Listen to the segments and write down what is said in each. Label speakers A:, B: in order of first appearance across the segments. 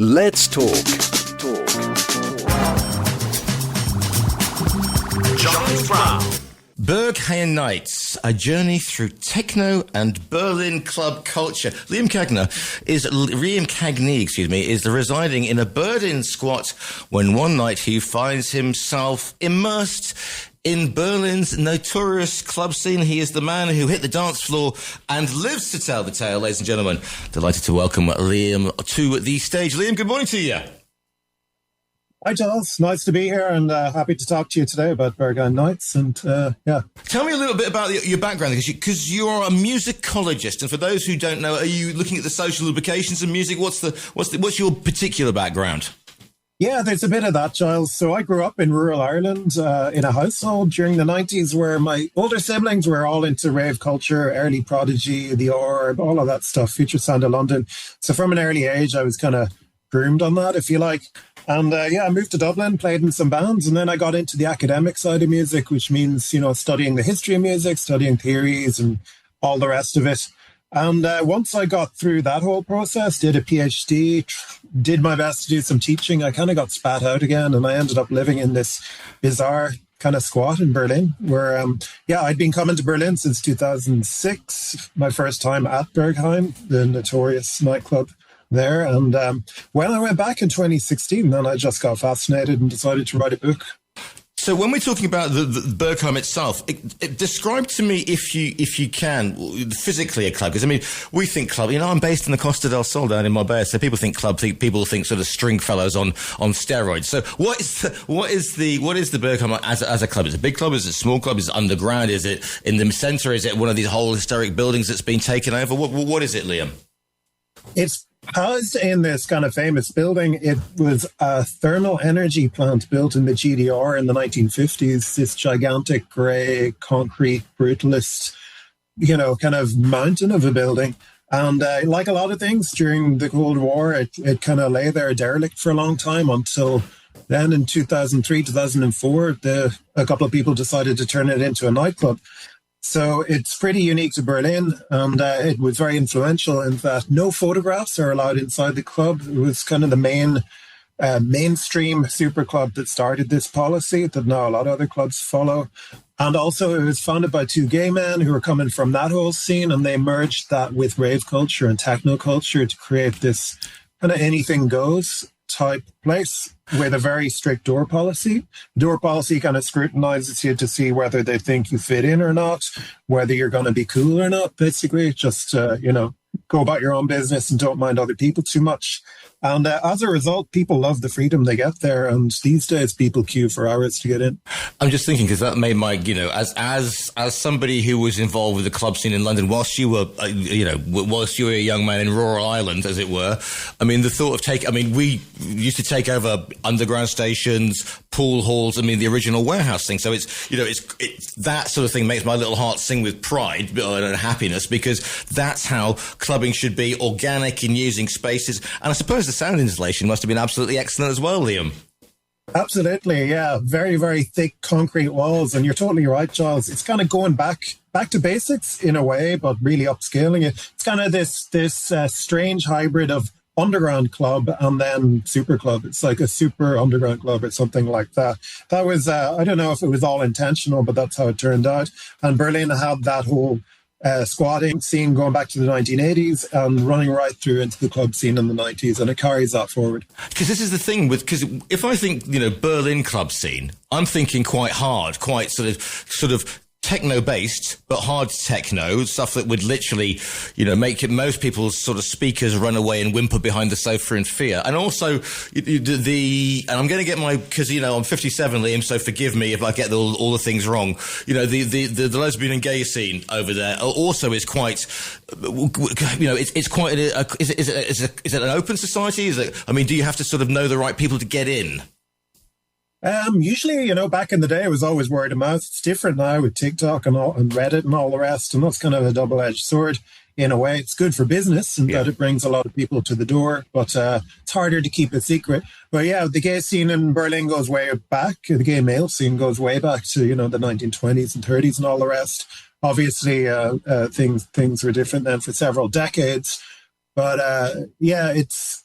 A: Let's talk.
B: Charles Brown.
C: Berghain Nights, a journey through techno and Berlin club culture. Liam Cagney, is residing in a Berlin squat when one night he finds himself immersed in Berlin's notorious club scene. He is the man who hit the dance floor and lives to tell the tale, ladies and gentlemen. Delighted to welcome Liam to the stage. Liam, good morning to you.
D: Hi, Charles. Nice to be here and happy to talk to you today about Berghain Nights. And
C: Tell me a little bit about your background, because you are a musicologist. And for those who don't know, are you looking at the social implications of music? What's your particular background?
D: Yeah, there's a bit of that, Giles. So I grew up in rural Ireland in a household during the 90s where my older siblings were all into rave culture, early Prodigy, The Orb, all of that stuff, Future Sound of London. So from an early age, I was kind of groomed on that, if you like. And I moved to Dublin, played in some bands, and then I got into the academic side of music, which means, studying the history of music, studying theories and all the rest of it. And once I got through that whole process, did a PhD, did my best to do some teaching, I kind of got spat out again, and I ended up living in this bizarre kind of squat in Berlin where, I'd been coming to Berlin since 2006, my first time at Berghain, the notorious nightclub there. And when I went back in 2016, then I just got fascinated and decided to write a book.
C: So when we're talking about the Berghain itself, describe to me, if you can, physically a club. Because, we think club, I'm based in the Costa del Sol down in Marbella, so people think club, people think sort of string fellows on steroids. So what is the Berghain as a club? Is it a big club? Is it a small club? Is it underground? Is it in the centre? Is it one of these whole historic buildings that's been taken over? What is it, Liam?
D: It's housed in this kind of famous building. It was a thermal energy plant built in the GDR in the 1950s, this gigantic grey concrete brutalist, kind of mountain of a building. And like a lot of things during the Cold War, it kind of lay there derelict for a long time until then in 2003, 2004, a couple of people decided to turn it into a nightclub. So it's pretty unique to Berlin, and it was very influential in that no photographs are allowed inside the club. It was kind of the mainstream super club that started this policy that now a lot of other clubs follow. And also it was founded by two gay men who were coming from that whole scene, and they merged that with rave culture and techno culture to create this kind of anything goes type place with a very strict door policy. Door policy kind of scrutinizes you to see whether they think you fit in or not, whether you're going to be cool or not, basically. Just, go about your own business and don't mind other people too much. And as a result, people love the freedom they get there. And these days, people queue for hours to get in.
C: I'm just thinking, because that made my, as somebody who was involved with the club scene in London, whilst you were a young man in rural Ireland, as it were, the thought of we used to take over underground stations, pool halls, the original warehouse thing. So it's that sort of thing makes my little heart sing with pride and happiness, because that's how clubbing should be, organic in using spaces. And I suppose the sound insulation must have been absolutely excellent as well, Liam.
D: Absolutely, yeah. Very, very thick concrete walls. And you're totally right, Giles. It's kind of going back to basics in a way, but really upscaling it. It's kind of this strange hybrid of underground club and then super club. It's like a super underground club or something like that. That was, I don't know if it was all intentional, but that's how it turned out. And Berlin had that whole squatting scene going back to the 1980s and running right through into the club scene in the 90s, and it carries that forward.
C: Because this is the thing because if I think, Berlin club scene, I'm thinking quite hard, quite sort of techno-based, but hard techno, stuff that would literally, make most people's sort of speakers run away and whimper behind the sofa in fear. And also, and I'm going to get because, I'm 57, Liam, so forgive me if I get all the things wrong. The lesbian and gay scene over there also is quite, it's quite, is it an open society? Do you have to sort of know the right people to get in?
D: Usually, back in the day, it was always word of mouth. It's different now with TikTok and Reddit and all the rest. And that's kind of a double-edged sword in a way. It's good for business and that it brings a lot of people to the door, but it's harder to keep it secret. But yeah, the gay scene in Berlin goes way back. The gay male scene goes way back to, the 1920s and 30s and all the rest. Obviously, things were different then for several decades. But yeah,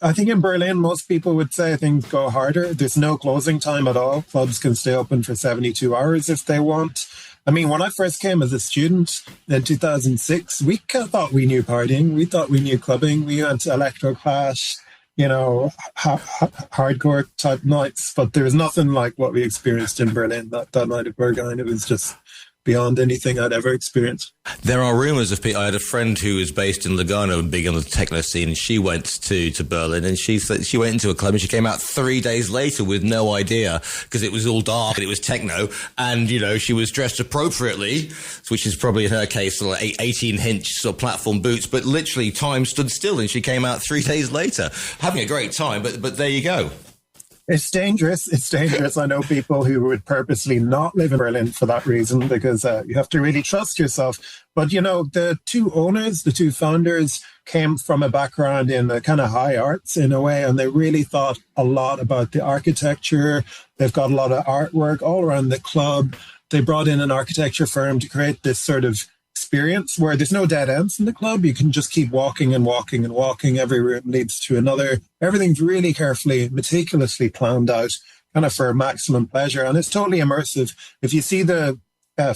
D: I think in Berlin, most people would say things go harder. There's no closing time at all. Clubs can stay open for 72 hours if they want. I mean, when I first came as a student in 2006, we thought we knew partying. We thought we knew clubbing. We went to electro clash, hardcore type nights. But there was nothing like what we experienced in Berlin that night at Berghain. It was just beyond anything I'd ever experienced.
C: There are rumours of people. I had a friend who was based in Lugano and big on the techno scene, and she went to Berlin, and she went into a club and she came out 3 days later with no idea because it was all dark and it was techno, and she was dressed appropriately, which is probably in her case like 18-inch sort of platform boots, but literally time stood still and she came out 3 days later having a great time. But there you go.
D: It's dangerous. It's dangerous. I know people who would purposely not live in Berlin for that reason, because you have to really trust yourself. But, the two owners, the two founders came from a background in the kind of high arts in a way, and they really thought a lot about the architecture. They've got a lot of artwork all around the club. They brought in an architecture firm to create this sort of experience where there's no dead ends in the club. You can just keep walking and walking and walking. Every room leads to another. Everything's really carefully, meticulously planned out, kind of for maximum pleasure. And it's totally immersive. If you see the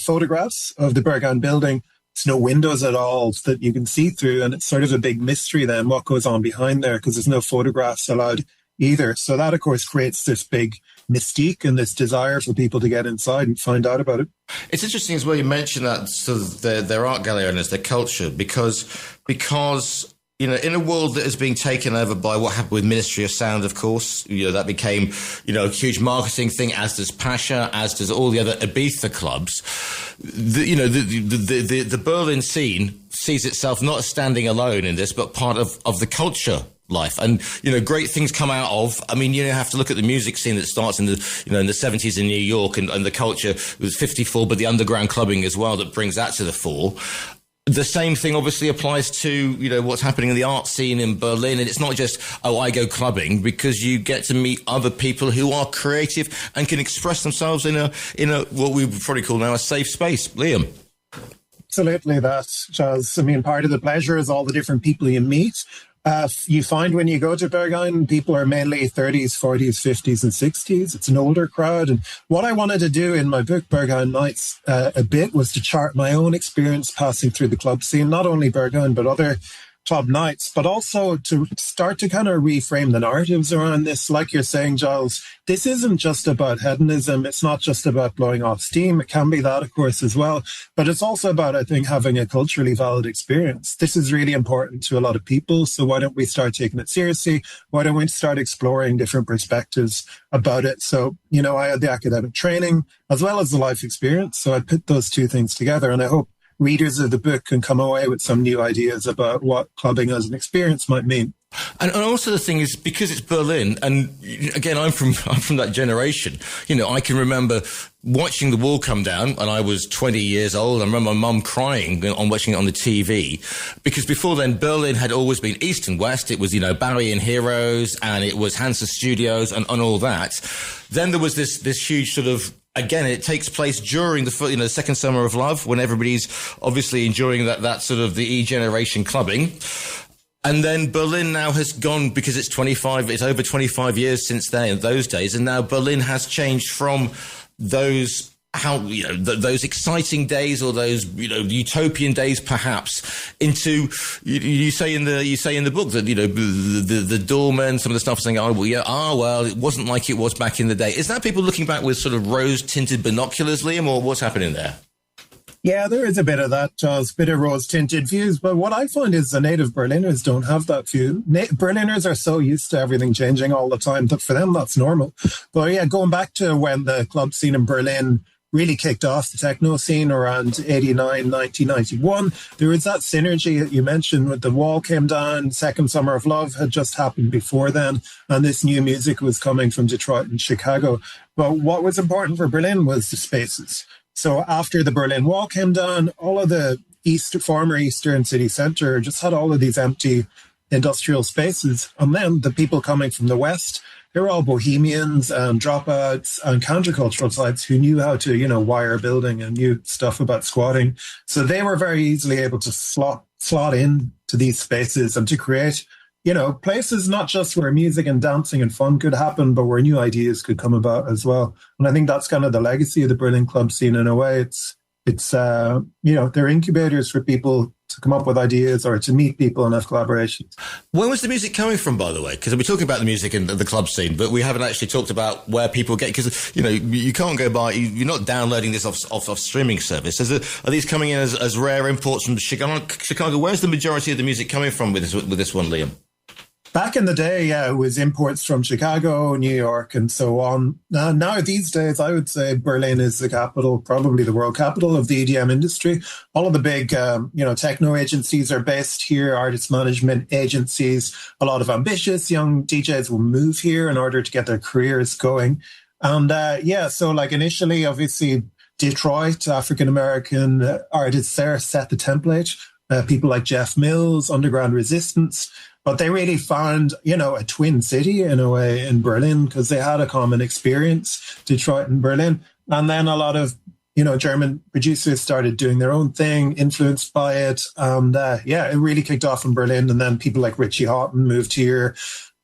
D: photographs of the Berghain building, there's no windows at all that you can see through. And it's sort of a big mystery then what goes on behind there, because there's no photographs allowed either. So that, of course, creates this big mystique and this desire for people to get inside and find out about it.
C: It's interesting as well you mentioned that sort of their art gallery owners, their culture, because in a world that is being taken over by what happened with Ministry of Sound, of course, that became a huge marketing thing, as does Pasha, as does all the other Ibiza clubs. The Berlin scene sees itself not as standing alone in this, but part of the culture life. And, great things come out of, you have to look at the music scene that starts in the, in the 70s in New York, and the culture was 54, but the underground clubbing as well that brings that to the fore. The same thing obviously applies to, what's happening in the art scene in Berlin. And it's not just, I go clubbing, because you get to meet other people who are creative and can express themselves in a what we would probably call now a safe space. Liam.
D: Absolutely that, Chaz. Part of the pleasure is all the different people you meet. You find when you go to Berghain, people are mainly 30s, 40s, 50s, and 60s. It's an older crowd. And what I wanted to do in my book, Berghain Nights, a bit was to chart my own experience passing through the club scene, not only Berghain, but other club nights, but also to start to kind of reframe the narratives around this. Like you're saying, Giles, this isn't just about hedonism. It's not just about blowing off steam. It can be that, of course, as well. But it's also about, I think, having a culturally valid experience. This is really important to a lot of people. So why don't we start taking it seriously? Why don't we start exploring different perspectives about it? So, I had the academic training as well as the life experience. So I put those two things together, and I hope readers of the book can come away with some new ideas about what clubbing as an experience might mean.
C: And also the thing is, because it's Berlin, and again, I'm from that generation, I can remember watching the wall come down, and I was 20 years old. I remember my mum crying on watching it on the TV, because before then, Berlin had always been East and West. It was, Barry and Heroes, and it was Hansa Studios and all that. Then there was this huge sort of, again, it takes place during the second summer of love, when everybody's obviously enjoying that sort of the E-generation clubbing. And then Berlin now has gone, because it's over 25 years since those days. And now Berlin has changed from those those exciting days, or those utopian days perhaps, into you say in the book that the doormen, some of the stuff saying, well, it wasn't like it was back in the day. Is that people looking back with sort of rose-tinted binoculars, Liam, or what's happening there?
D: Yeah, there is a bit of that, Charles, bit of rose-tinted views. But what I find is the native Berliners don't have that view. Berliners are so used to everything changing all the time that for them, that's normal. But yeah, going back to when the club scene in Berlin really kicked off, the techno scene around 89, 1991, there was that synergy that you mentioned with the wall came down, Second Summer of Love had just happened before then, and this new music was coming from Detroit and Chicago. But what was important for Berlin was the spaces. So after the Berlin Wall came down, all of the former Eastern city centre just had all of these empty industrial spaces. And then the people coming from the West, they were all bohemians and dropouts and countercultural types who knew how to, wire a building and knew stuff about squatting. So they were very easily able to slot slot in to these spaces and to create, places not just where music and dancing and fun could happen, but where new ideas could come about as well. And I think that's kind of the legacy of the Berlin club scene in a way. It's they're incubators for people to come up with ideas or to meet people and have collaborations.
C: Where was the music coming from, by the way? Because we're talking about the music and the club scene, but we haven't actually talked about where people get, because, you can't go by, you're not downloading this off streaming service. Are these coming in as rare imports from Chicago? Where's the majority of the music coming from with this one, Liam?
D: Back in the day, yeah, it was imports from Chicago, New York, and so on. Now, these days, I would say Berlin is the capital, probably the world capital of the EDM industry. All of the big, techno agencies are based here, artist management agencies. A lot of ambitious young DJs will move here in order to get their careers going. And so like initially, obviously, Detroit, African-American artists there set the template. People like Jeff Mills, Underground Resistance. But they really found, a twin city in a way in Berlin because they had a common experience, Detroit and Berlin. And then a lot of, German producers started doing their own thing, influenced by it. And it really kicked off in Berlin. And then people like Richie Houghton moved here,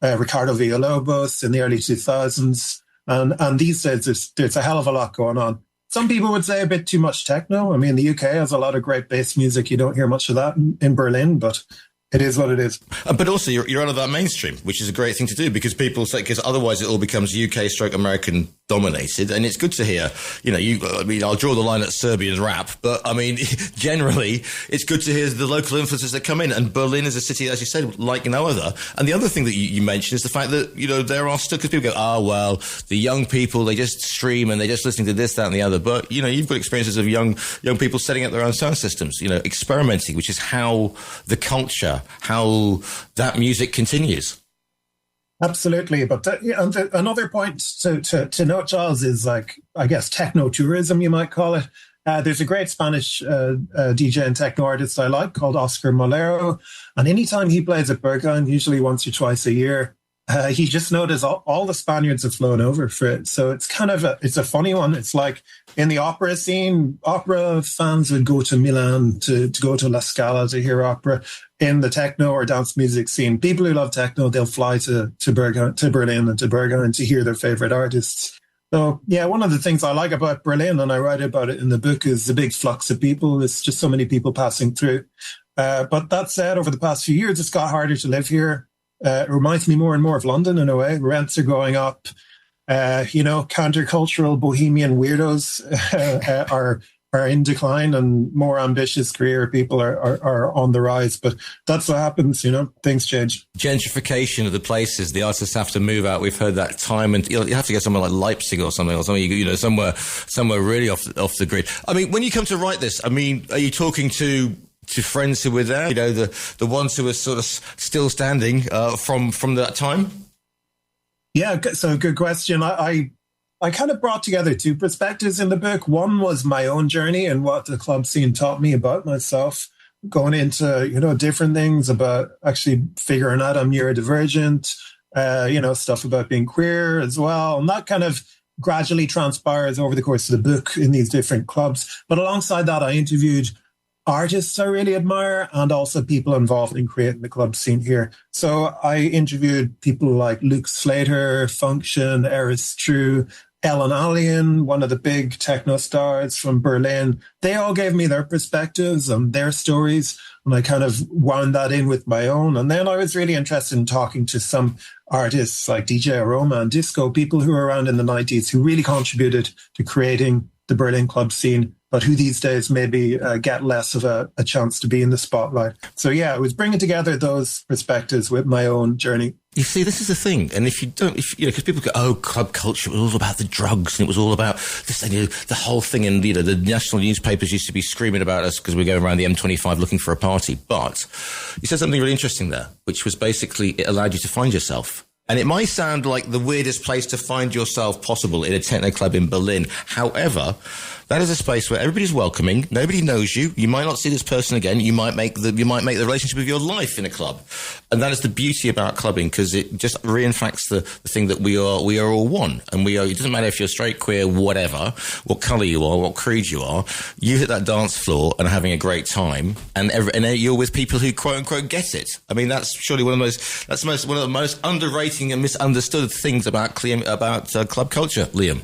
D: Ricardo Villalobos in the early 2000s. And these days, there's a hell of a lot going on. Some people would say a bit too much techno. I mean, the UK has a lot of great bass music. You don't hear much of that in Berlin, but it is what it is.
C: But also, you're out of that mainstream, which is a great thing to do because people say, because otherwise it all becomes UK/American dominated. And it's good to hear, I'll draw the line at Serbian rap, but I mean, generally, it's good to hear the local influences that come in. And Berlin is a city, as you said, like no other. And the other thing that you mentioned is the fact that, there are still, because people go, the young people, they just stream and they're just listening to this, that, and the other. But, you've got experiences of young people setting up their own sound systems, experimenting, which is how the culture, how that music continues.
D: Absolutely. But another point to note, Giles, is like, I guess, techno tourism, you might call it. There's a great Spanish DJ and techno artist I like called Oscar Molero. And anytime he plays at Berghain, usually once or twice a year, he just noticed all the Spaniards have flown over for it. So it's kind of it's a funny one. It's like in the opera scene, opera fans would go to Milan to go to La Scala to hear opera. In the techno or dance music scene, people who love techno, they'll fly to Berlin and to Berghain to hear their favorite artists. So, yeah, one of the things I like about Berlin, and I write about it in the book, is the big flux of people. It's just so many people passing through. But that said, over the past few years, it's got harder to live here. It reminds me more and more of London in a way. Rents are going up. Countercultural bohemian weirdos are in decline, and more ambitious career people are on the rise. But that's what happens, things change. Gentrification
C: of the places, the artists have to move out. We've heard that time, and you have to go somewhere like Leipzig or something, somewhere really off the grid. I mean, when you come to write this, are you talking to friends who were there, the ones who are sort of still standing from that time?
D: Yeah, so good question. I kind of brought together two perspectives in the book. One was my own journey and what the club scene taught me about myself, going into, different things about actually figuring out I'm neurodivergent, stuff about being queer as well. And that kind of gradually transpires over the course of the book in these different clubs. But alongside that, I interviewed artists I really admire and also people involved in creating the club scene here. So I interviewed people like Luke Slater, Function, Eris True, Ellen Allien, one of the big techno stars from Berlin. They all gave me their perspectives and their stories, and I kind of wound that in with my own. And then I was really interested in talking to some artists like DJ Aroma and Disco, people who were around in the 90s who really contributed to creating the Berlin club scene, but who these days maybe get less of a chance to be in the spotlight. So yeah, I was bringing together those perspectives with my own journey.
C: You see, this is the thing. And if you don't, because people go, club culture was all about the drugs and it was all about this, the whole thing. And, the national newspapers used to be screaming about us because we're going around the M25 looking for a party. But you said something really interesting there, which was basically it allowed you to find yourself. And it might sound like the weirdest place to find yourself possible in a techno club in Berlin. However, that is a space where everybody's welcoming. Nobody knows you. You might not see this person again. You might make the relationship of your life in a club. And that is the beauty about clubbing, because it just reinforces the thing that we are all one. And it doesn't matter if you're straight, queer, whatever, what colour you are, what creed you are. You hit that dance floor and are having a great time. And you're with people who quote unquote get it. I mean, that's surely one of the most underrated and misunderstood things about club culture, Liam.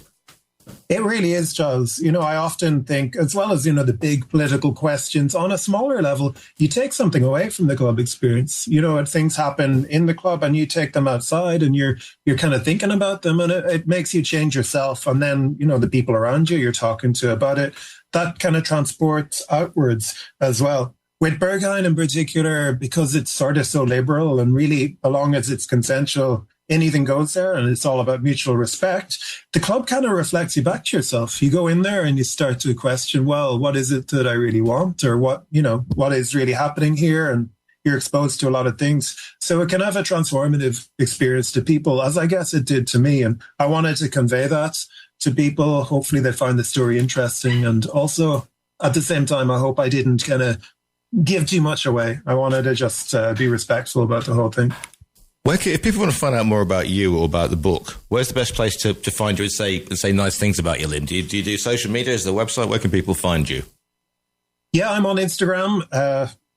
D: It really is, Giles. You know, I often think, as well as, you know, the big political questions, on a smaller level, you take something away from the club experience. You know, things happen in the club and you take them outside and you're kind of thinking about them, and it makes you change yourself. And then, you know, the people around you you're talking to about it, that kind of transports outwards as well. With Berghain in particular, because it's sort of so liberal and really, as long as it's consensual, anything goes there, and it's all about mutual respect, the club kind of reflects you back to yourself. You go in there and you start to question, well, what is it that I really want, or what is really happening here? And you're exposed to a lot of things. So it can have a transformative experience to people, as I guess it did to me. And I wanted to convey that to people. Hopefully they find the story interesting. And also, at the same time, I hope I didn't kind of give too much away. I wanted to just be respectful about the whole thing.
C: If people want to find out more about you or about the book, where's the best place to find you and say nice things about you, Lynn? Do you do social media? Is there a website? Where can people find you?
D: Yeah, I'm on Instagram.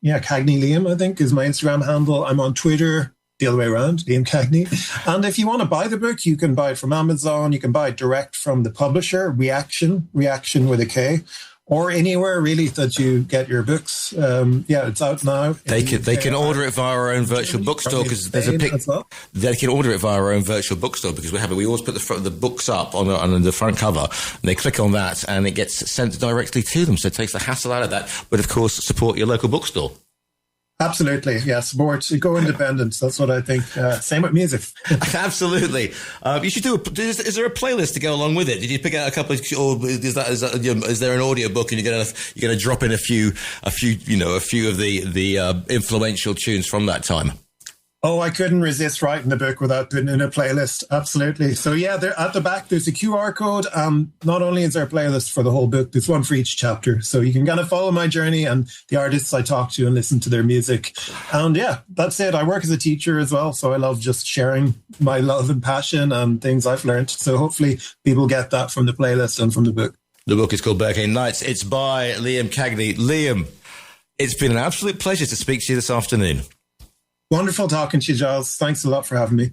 D: Cagney Liam, I think, is my Instagram handle. I'm on Twitter, the other way around, Liam Cagney. And if you want to buy the book, you can buy it from Amazon. You can buy it direct from the publisher, Reaction with a K, or anywhere really that you get your books. It's out now.
C: They can order it via our own virtual bookstore, because there's a pic. Well. They can order it via our own virtual bookstore, because we always put the books up on the front cover, and they click on that and it gets sent directly to them. So it takes the hassle out of that. But of course, support your local bookstore.
D: Absolutely, yeah. Support, go independent. That's what I think. Same with music.
C: Absolutely. You should do. Is there a playlist to go along with it? Did you pick out a couple of, or is there an audio book and you're gonna drop in a few of the influential tunes from that time?
D: Oh, I couldn't resist writing the book without putting in a playlist. Absolutely. So yeah, there at the back, there's a QR code. Not only is there a playlist for the whole book, there's one for each chapter. So you can kind of follow my journey and the artists I talk to and listen to their music. And yeah, that's it. I work as a teacher as well. So I love just sharing my love and passion and things I've learned. So hopefully people get that from the playlist and from the book.
C: The book is called Berghain Nights. It's by Liam Cagney. Liam, it's been an absolute pleasure to speak to you this afternoon.
D: Wonderful talking to you, Giles. Thanks a lot for having me.